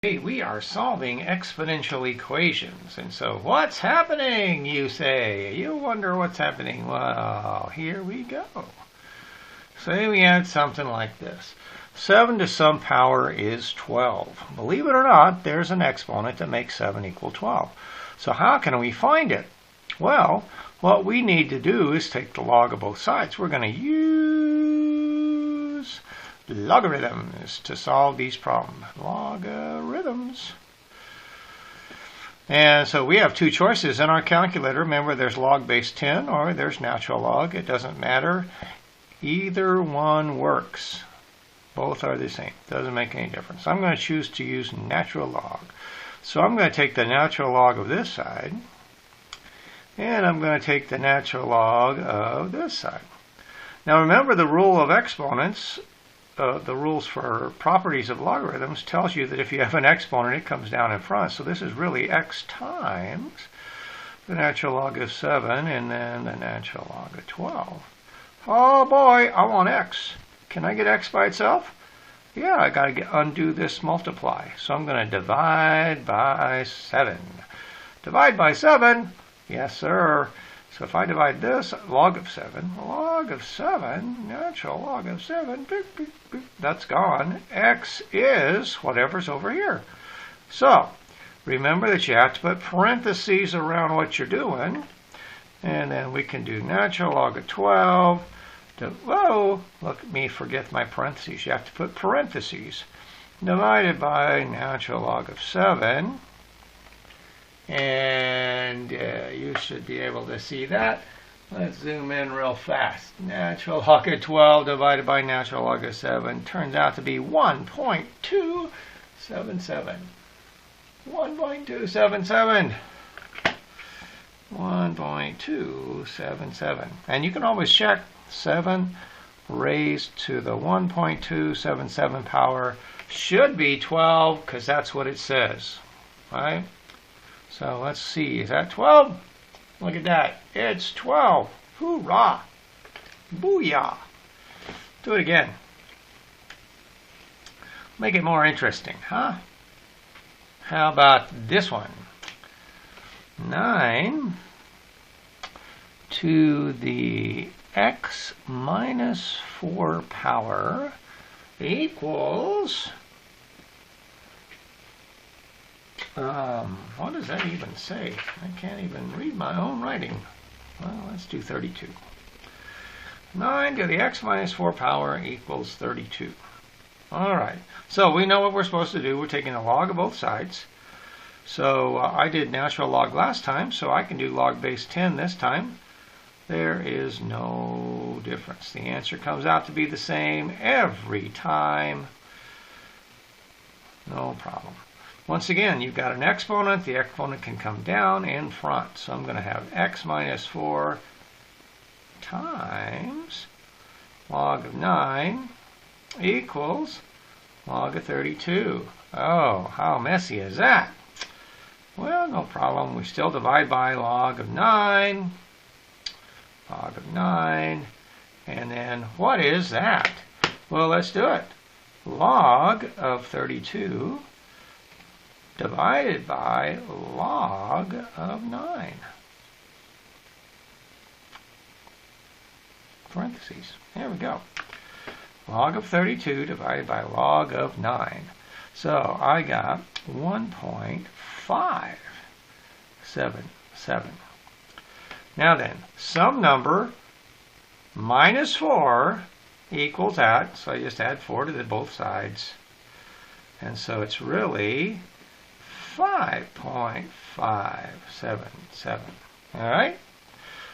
We are solving exponential equations. And so what's happening, you say? You wonder what's happening. Well, here we go. Say we had something like this. 7 to some power is 12. Believe it or not, there's an exponent that makes 7 equal 12. So how can we find it? Well, what we need to do is take the log of both sides. We're going to use logarithms to solve these problems. Logarithms. And so we have two choices in our calculator. Remember, there's log base 10 or there's natural log. It doesn't matter. Either one works. Both are the same. Doesn't make any difference. I'm going to choose to use natural log. So I'm going to take the natural log of this side, and I'm going to take the natural log of this side. Now remember, the rule of exponents, the rules for properties of logarithms, tells you that if you have an exponent, it comes down in front. So this is really x times the natural log of 7 and then the natural log of 12. Oh boy, I want x. Can I get x by itself? Yeah, I got to undo this multiply. So I'm going to divide by 7. Divide by 7? Yes, sir. So if I divide this, log of 7, natural log of 7, that's gone. X is whatever's over here. So remember that you have to put parentheses around what you're doing. And then we can do natural log of 12. Whoa, look at me forget my parentheses. You have to put parentheses. Divided by natural log of 7. And you should be able to see that. Let's zoom in real fast. Natural log of 12 divided by natural log of 7 turns out to be 1.277. 1.277. 1.277. And you can always check 7 raised to the 1.277 power should be 12 because that's what it says. Right? So let's see, is that 12? Look at that, it's 12. Hoorah! Booyah! Do it again. Make it more interesting, huh? How about this one? 9 to the x minus 4 power equals... what does that even say? I can't even read my own writing. Well, let's do 32. 9 to the x minus 4 power equals 32. All right. So we know what we're supposed to do. We're taking the log of both sides. So I did natural log last time, so I can do log base 10 this time. There is no difference. The answer comes out to be the same every time. No problem. Once again, you've got an exponent. The exponent can come down in front. So I'm going to have x minus 4 times log of 9 equals log of 32. Oh, how messy is that? Well, no problem. We still divide by log of 9. Log of 9. And then what is that? Well, let's do it. Log of 32 divided by log of 9. Parentheses. There we go. Log of 32 divided by log of 9. So I got 1.577. Now then, some number minus 4 equals that. So I just add 4 to both sides. And so it's really 5.577. All right?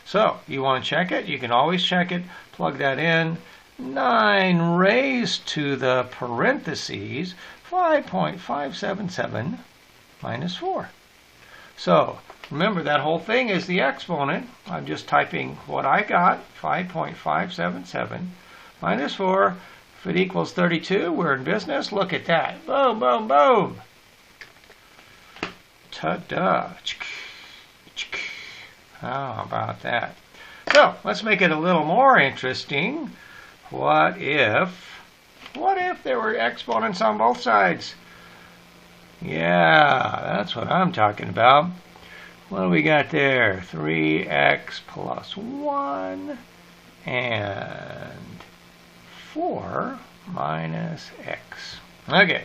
So you want to check it? You can always check it. Plug that in. 9 raised to the parentheses 5.577 minus 4. So remember, that whole thing is the exponent. I'm just typing what I got, 5.577 minus 4. If it equals 32, we're in business. Look at that. Boom, boom, boom. Ta-da. How about that? So let's make it a little more interesting. What if there were exponents on both sides? Yeah, that's what I'm talking about. What do we got there? 3x plus 1 and 4 minus x. Okay,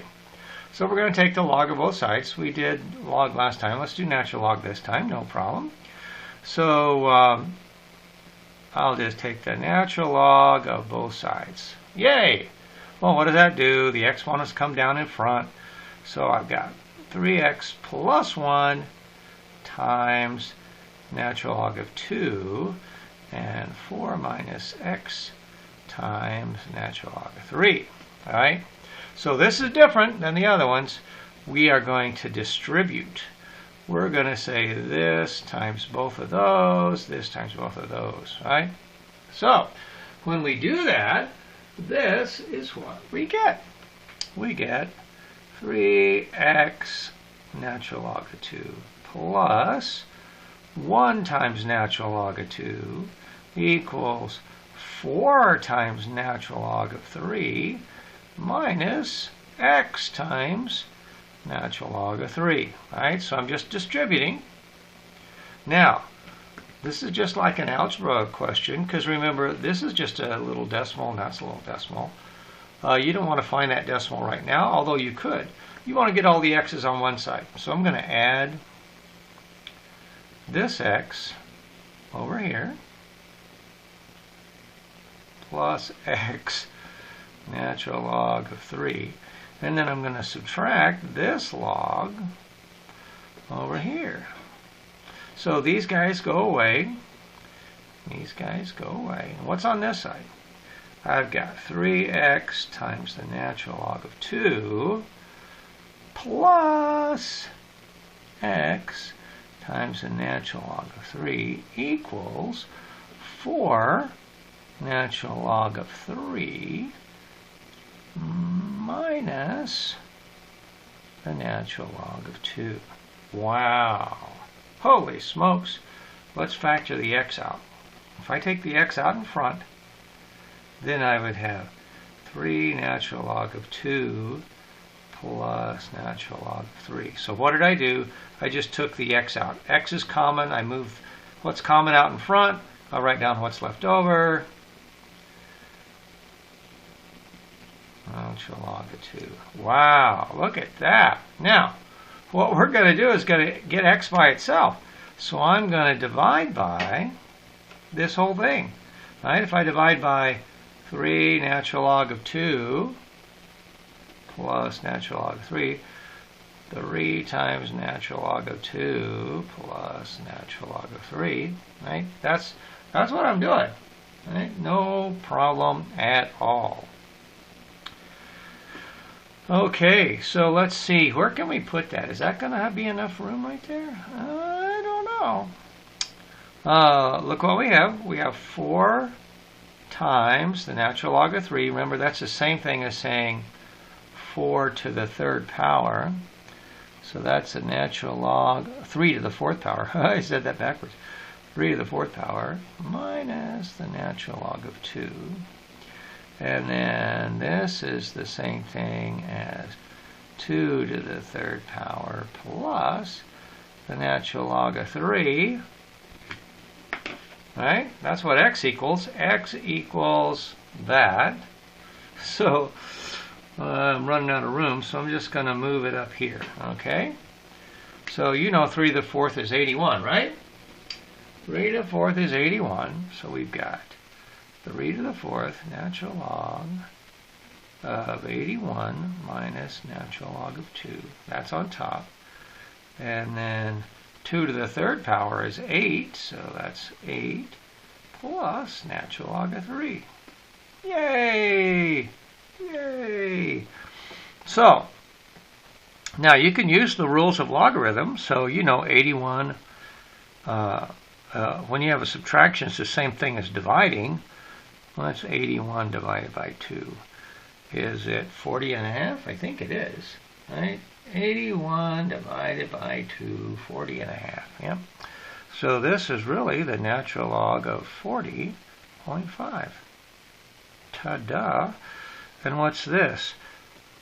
so we're going to take the log of both sides. We did log last time. Let's do natural log this time, no problem. So I'll just take the natural log of both sides. Yay! Well, what does that do? The exponents come down in front. So I've got 3x plus 1 times natural log of 2 and 4 minus x times natural log of 3. All right? So this is different than the other ones. We are going to distribute. We're going to say this times both of those, this times both of those. Right? So when we do that, this is what we get. We get 3x natural log of 2 plus 1 times natural log of 2 equals 4 times natural log of 3 minus x times natural log of 3. Right? So I'm just distributing. Now, this is just like an algebra question, because remember, this is just a little decimal, and that's a little decimal. You don't want to find that decimal right now, although you could. You want to get all the x's on one side. So I'm going to add this x over here plus x natural log of 3. And then I'm going to subtract this log over here. So these guys go away. These guys go away. And what's on this side? I've got 3x times the natural log of 2 plus x times the natural log of 3 equals 4 natural log of 3 minus the natural log of 2. Wow. Holy smokes. Let's factor the x out. If I take the x out in front, then I would have 3 natural log of 2 plus natural log of 3. So what did I do? I just took the x out. X is common. I move what's common out in front. I'll write down what's left over. Natural log of 2. Wow, look at that. Now, what we're going to do is going to get x by itself. So I'm going to divide by this whole thing. Right? If I divide by 3 natural log of 2 plus natural log of 3, 3 times natural log of 2 plus natural log of 3. Right? That's what I'm doing. Right? No problem at all. Okay, so let's see. Where can we put that? Is that going to be enough room right there? I don't know. Look what we have. We have 4 times the natural log of 3. Remember, that's the same thing as saying 4 to the third power. So that's the natural log, 3 to the fourth power. I said that backwards. 3 to the fourth power minus the natural log of 2. And then this is the same thing as 2 to the third power plus the natural log of 3. Right? That's what x equals. X equals that. So I'm running out of room, so I'm just going to move it up here. Okay? So you know 3 to the fourth is 81, right? 3 to the fourth is 81. So we've got 3 to the fourth natural log of 81 minus natural log of 2. That's on top. And then 2 to the third power is 8, so that's 8 plus natural log of 3. Yay! Yay! So, now you can use the rules of logarithms. So you know 81, when you have a subtraction, it's the same thing as dividing. Well, that's 81 divided by 2. Is it 40 and a half? I think it is. Right? 81 divided by 2, 40 and a half. Yep. So this is really the natural log of 40.5. Ta-da! And what's this?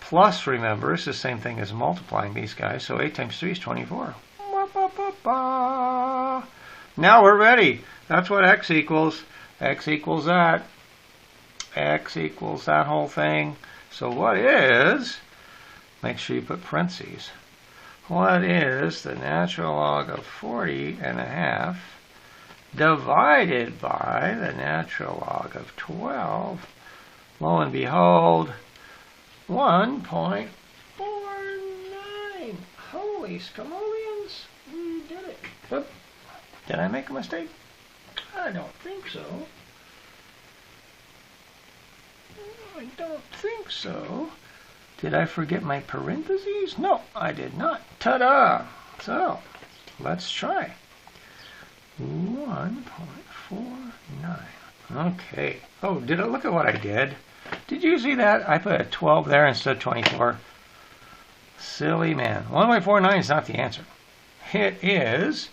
Plus, remember, it's the same thing as multiplying these guys. So 8 times 3 is 24. Now we're ready. That's what x equals. X equals that. X equals that whole thing. So what is, make sure you put parentheses, what is the natural log of 40½ divided by the natural log of 12? Lo and behold, 1.49. Holy scamolians, we did it. Oop. Did I make a mistake? I don't think so. I don't think so. Did I forget my parentheses? No, I did not. Ta-da! So, let's try. 1.49. Okay. Oh, did I look at what I did? Did you see that? I put a 12 there instead of 24. Silly man. 1.49 is not the answer. It is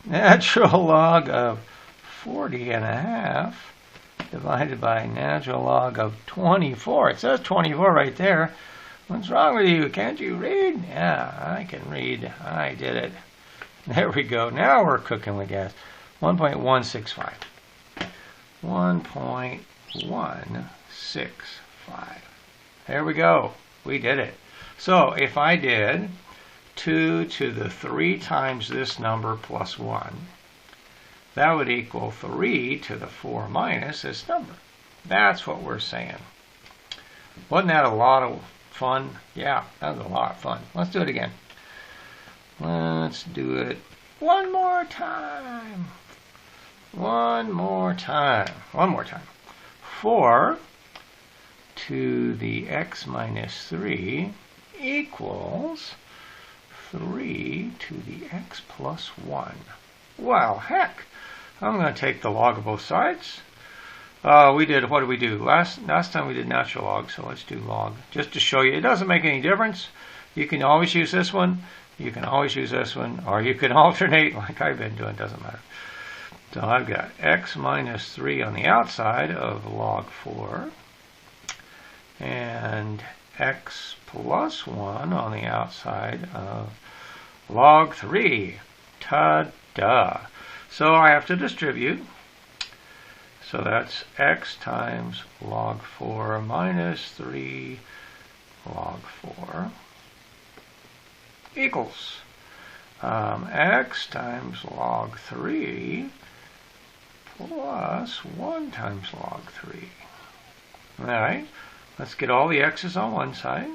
natural log of 40½ divided by natural log of 24. It says 24 right there. What's wrong with you? Can't you read? Yeah, I can read. I did it. There we go. Now we're cooking with gas. 1.165. 1.165. There we go. We did it. So if I did 2 to the 3 times this number plus 1, that would equal 3 to the 4 minus this number. That's what we're saying. Wasn't that a lot of fun? Yeah, that was a lot of fun. Let's do it again. Let's do it one more time. One more time. 4 to the x minus 3 equals 3 to the x plus 1. Well, heck. I'm going to take the log of both sides. What did we do? Last time we did natural log, so let's do log. Just to show you, it doesn't make any difference. You can always use this one. You can always use this one. Or you can alternate like I've been doing. Doesn't matter. So I've got x minus 3 on the outside of log 4. And x plus 1 on the outside of log 3. Ta-da! So I have to distribute. So that's x times log 4 minus 3 log 4 equals x times log 3 plus 1 times log 3. Alright, let's get all the x's on one side.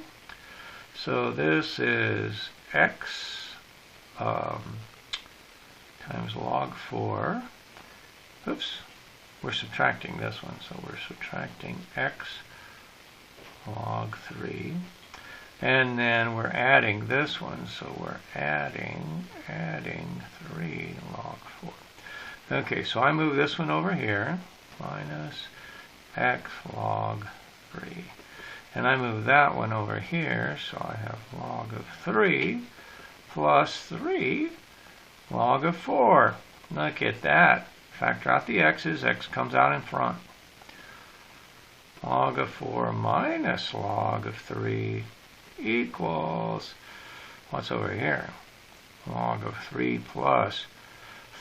So this is x times log 4. Oops, we're subtracting this one, so we're subtracting x log 3. And then we're adding this one, so we're adding 3 log 4. Okay, so I move this one over here, minus x log 3. And I move that one over here, so I have log of 3 plus 3 log of 4. Look at that. Factor out the x's, x comes out in front. Log of 4 minus log of 3 equals, what's over here? Log of 3 plus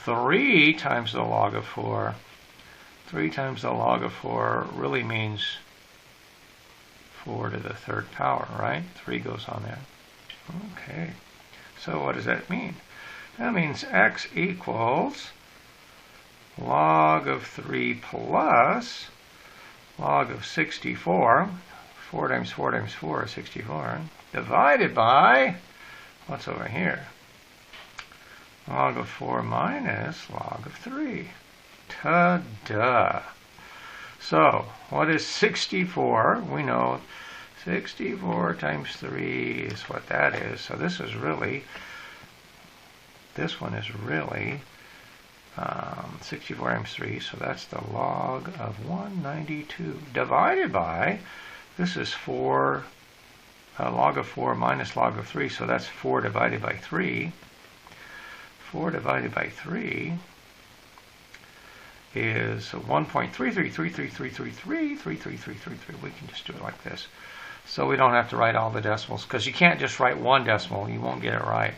3 times the log of 4. 3 times the log of 4 really means 4 to the 3rd power, right? 3 goes on there. Okay. So what does that mean? That means x equals log of 3 plus log of 64. 4 times 4 times 4 is 64. Divided by, what's over here? Log of 4 minus log of 3. Ta-da! So, what is 64? We know 64 times 3 is what that is. So this one is really 64 times 3, so that's the log of 192 divided by, this is 4, log of 4 minus log of 3, so that's 4 divided by 3. 4 divided by 3 is 1.333333333333. We can just do it like this. So we don't have to write all the decimals, because you can't just write one decimal. You won't get it right.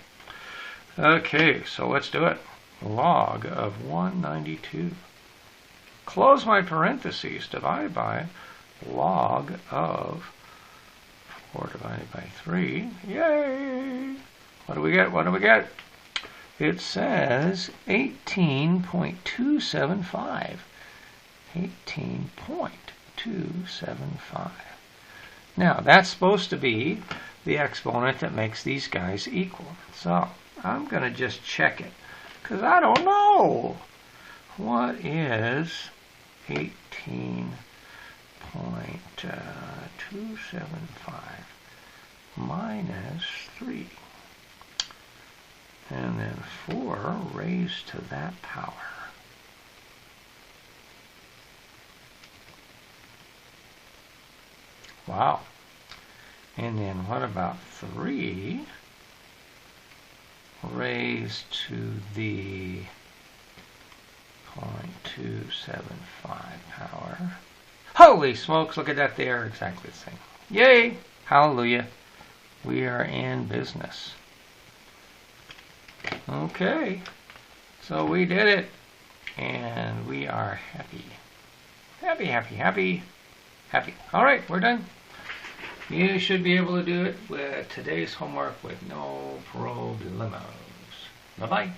Okay, so let's do it. Log of 192. Close my parentheses. Divide by log of 4 divided by 3. Yay! What do we get? What do we get? It says 18.275. 18.275. Now, that's supposed to be the exponent that makes these guys equal. So, I'm going to just check it, because I don't know. What is 18.275 minus 3? And then 4 raised to that power. Wow. And then what about 3 raised to the 0.275 power? Holy smokes, look at that, they are exactly the same. Yay! Hallelujah. We are in business. Okay. So we did it. And we are happy. Happy, happy, happy, happy. All right, we're done. You should be able to do it with today's homework with no problems. Bye-bye.